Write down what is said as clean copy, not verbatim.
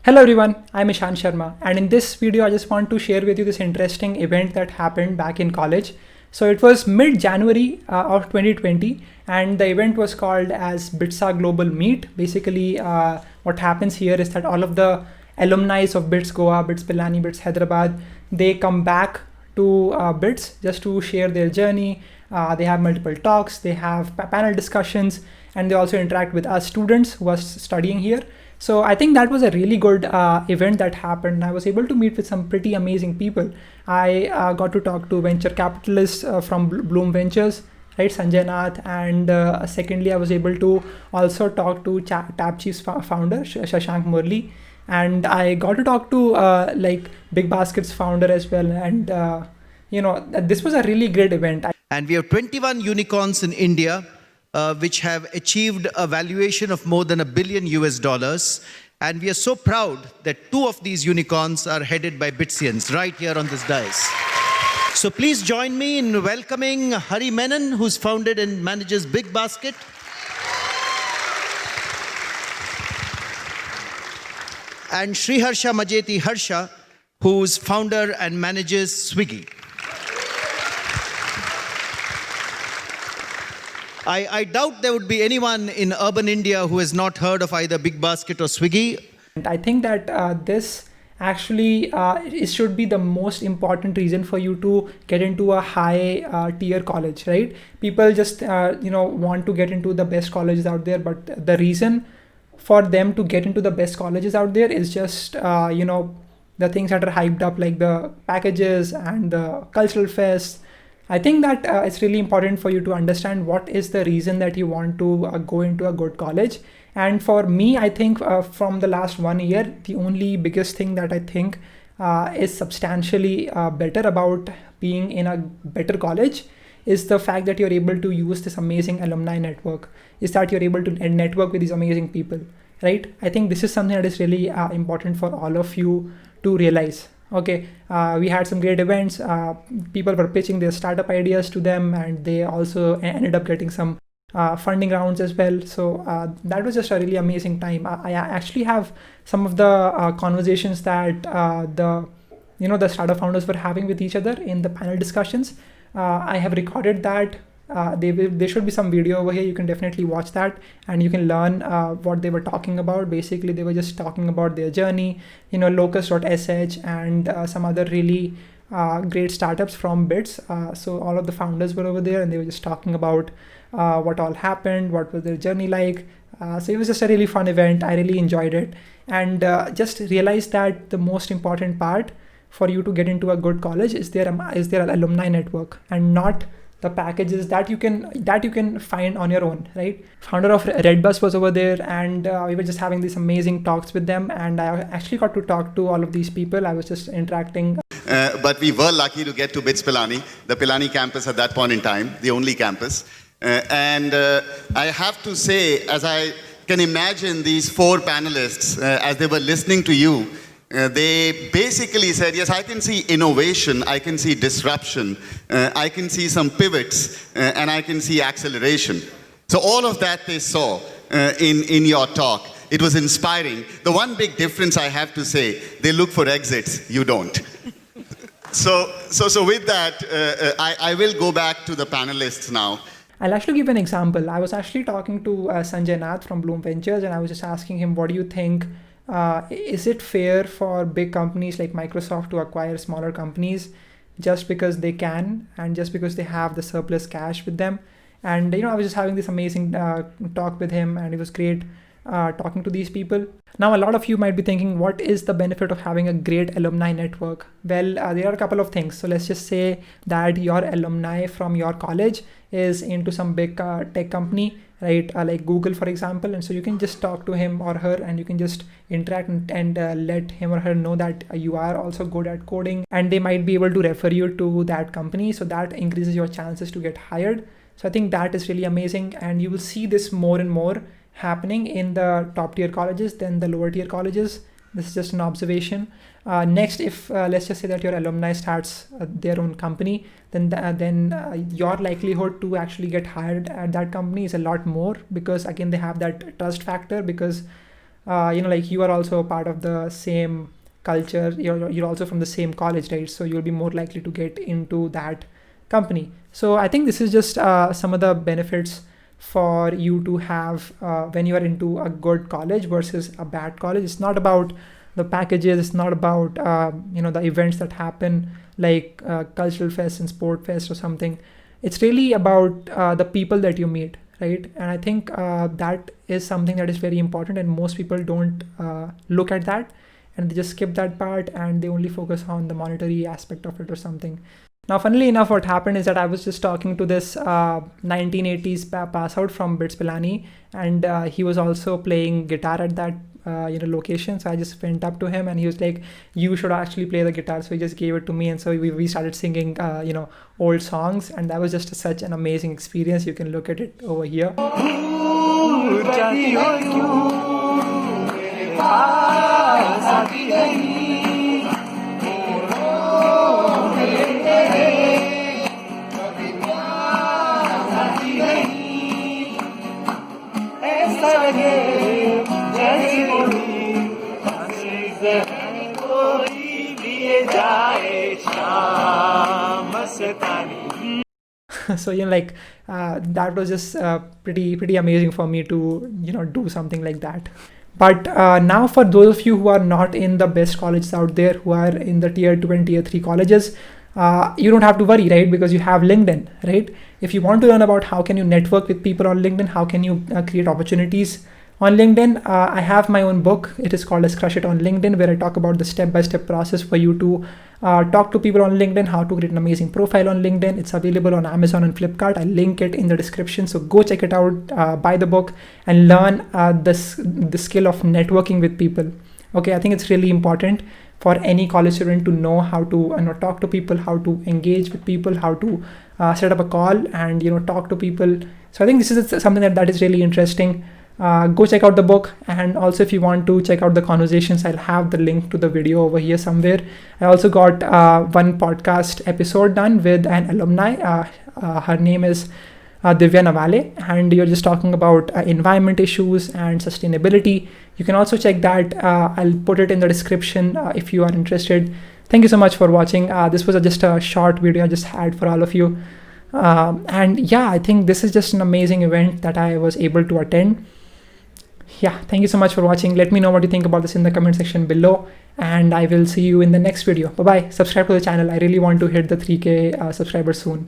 Hello everyone, I'm Ishan Sharma, and in this video I just want to share with you this interesting event that happened back in college. So it was mid-January of 2020, and the event was called as BITSAA Global Meet. Basically, what happens here is that all of the alumni of BITS Goa, BITS Pilani, BITS Hyderabad, they come back to BITS just to share their journey. They have multiple talks, they have panel discussions, and they also interact with us students who are studying here. So I think that was a really good event that happened. I was able to meet with some pretty amazing people. I got to talk to venture capitalists from Bloom Ventures, right, Sanjay Nath, and secondly, I was able to also talk to Tapchi's founder, Shashank Murli, and I got to talk to like Big Basket's founder as well. And this was a really great event. And we have 21 unicorns in India, which have achieved a valuation of more than $1 billion US. And we are so proud that 2 of these unicorns are headed by BITSians right here on this dais. So please join me in welcoming Hari Menon, who's founded and manages Big Basket. And Sriharsha Majeti Harsha, who's founder and manages Swiggy. I doubt there would be anyone in urban India who has not heard of either Big Basket or Swiggy. I think that this actually it should be the most important reason for you to get into a high tier college, right? People just want to get into the best colleges out there, but the reason for them to get into the best colleges out there is just the things that are hyped up, like the packages and the cultural fests. I think that it's really important for you to understand what is the reason that you want to go into a good college. And for me, I think from the last 1 year, the only biggest thing that I think is substantially better about being in a better college is the fact that you're able to use this amazing alumni network, is that you're able to network with these amazing people, right? I think this is something that is really important for all of you to realize. Okay, we had some great events. People were pitching their startup ideas to them, and they also ended up getting some funding rounds as well. So that was just a really amazing time. I actually have some of the conversations that the startup founders were having with each other in the panel discussions. I have recorded that. There should be some video over here. You can definitely watch that, and you can learn what they were talking about. Basically, they were just talking about their journey, locust.sh and some other really great startups from BITS. So all of the founders were over there, and they were just talking about what all happened, what was their journey like. So it was just a really fun event. I really enjoyed it, and just realized that the most important part for you to get into a good college is their alumni network, and not the packages that you can find on your own, right? Founder of Redbus was over there, and we were just having these amazing talks with them, and I actually got to talk to all of these people. I was just interacting. But we were lucky to get to BITS Pilani, the Pilani campus at that point in time, the only campus. And I have to say, as I can imagine these 4 panelists, as they were listening to you, they basically said, yes, I can see innovation, I can see disruption, I can see some pivots, and I can see acceleration. So all of that they saw in your talk. It was inspiring. The one big difference I have to say, they look for exits, you don't. So with that, I will go back to the panelists now. I'll actually give an example. I was actually talking to Sanjay Nath from Bloom Ventures, and I was just asking him, what do you think? Is it fair for big companies like Microsoft to acquire smaller companies just because they can, and just because they have the surplus cash with them? And I was just having this amazing talk with him, and it was great talking to these people. Now, a lot of you might be thinking, what is the benefit of having a great alumni network? Well, there are a couple of things. So let's just say that your alumni from your college is into some big tech company, right? Like Google, for example. And so you can just talk to him or her, and you can just interact and let him or her know that you are also good at coding, and they might be able to refer you to that company. So that increases your chances to get hired. So I think that is really amazing. And you will see this more and more happening in the top tier colleges than the lower tier colleges. This is just an observation. Next, if let's just say that your alumni starts their own company, then your likelihood to actually get hired at that company is a lot more, because again, they have that trust factor, because like you are also a part of the same culture, you're also from the same college, right? So you'll be more likely to get into that company. So I think this is just some of the benefits for you to have when you are into a good college versus a bad college. It's not about the packages, it's not about the events that happen like cultural fest and sport fest or something. It's really about the people that you meet, right? And I think that is something that is very important, and most people don't look at that, and they just skip that part and they only focus on the monetary aspect of it or something. Now, funnily enough, what happened is that I was just talking to this 1980s pass out from BITS Pilani, and he was also playing guitar at that location. So I just went up to him and he was like, "You should actually play the guitar." So he just gave it to me, and so we started singing old songs, and that was just such an amazing experience. You can look at it over here. So that was just pretty amazing for me to do something like that. But now for those of you who are not in the best colleges out there, who are in the tier 2 and tier 3 colleges, you don't have to worry, right? Because you have LinkedIn, right? If you want to learn about how can you network with people on LinkedIn, how can you create opportunities on LinkedIn, I have my own book. It is called as Crush It on LinkedIn, where I talk about the step-by-step process for you to talk to people on LinkedIn, how to create an amazing profile on LinkedIn. It's available on Amazon and Flipkart. I link it in the description. So go check it out, buy the book, and learn the skill of networking with people. Okay, I think it's really important for any college student to know how to talk to people, how to engage with people, how to set up a call and talk to people. So I think this is something that is really interesting. Go check out the book, and also if you want to check out the conversations, I'll have the link to the video over here somewhere. I also got one podcast episode done with an alumni. Her name is Divya Navale, and you're just talking about environment issues and sustainability. You can also check that. I'll put it in the description if you are interested. Thank you so much for watching. This was just a short video I just had for all of you. And yeah, I think this is just an amazing event that I was able to attend. Yeah, thank you so much for watching. Let me know what you think about this in the comment section below, and I will see you in the next video. Bye bye. Subscribe to the channel. I really want to hit the 3K subscribers soon.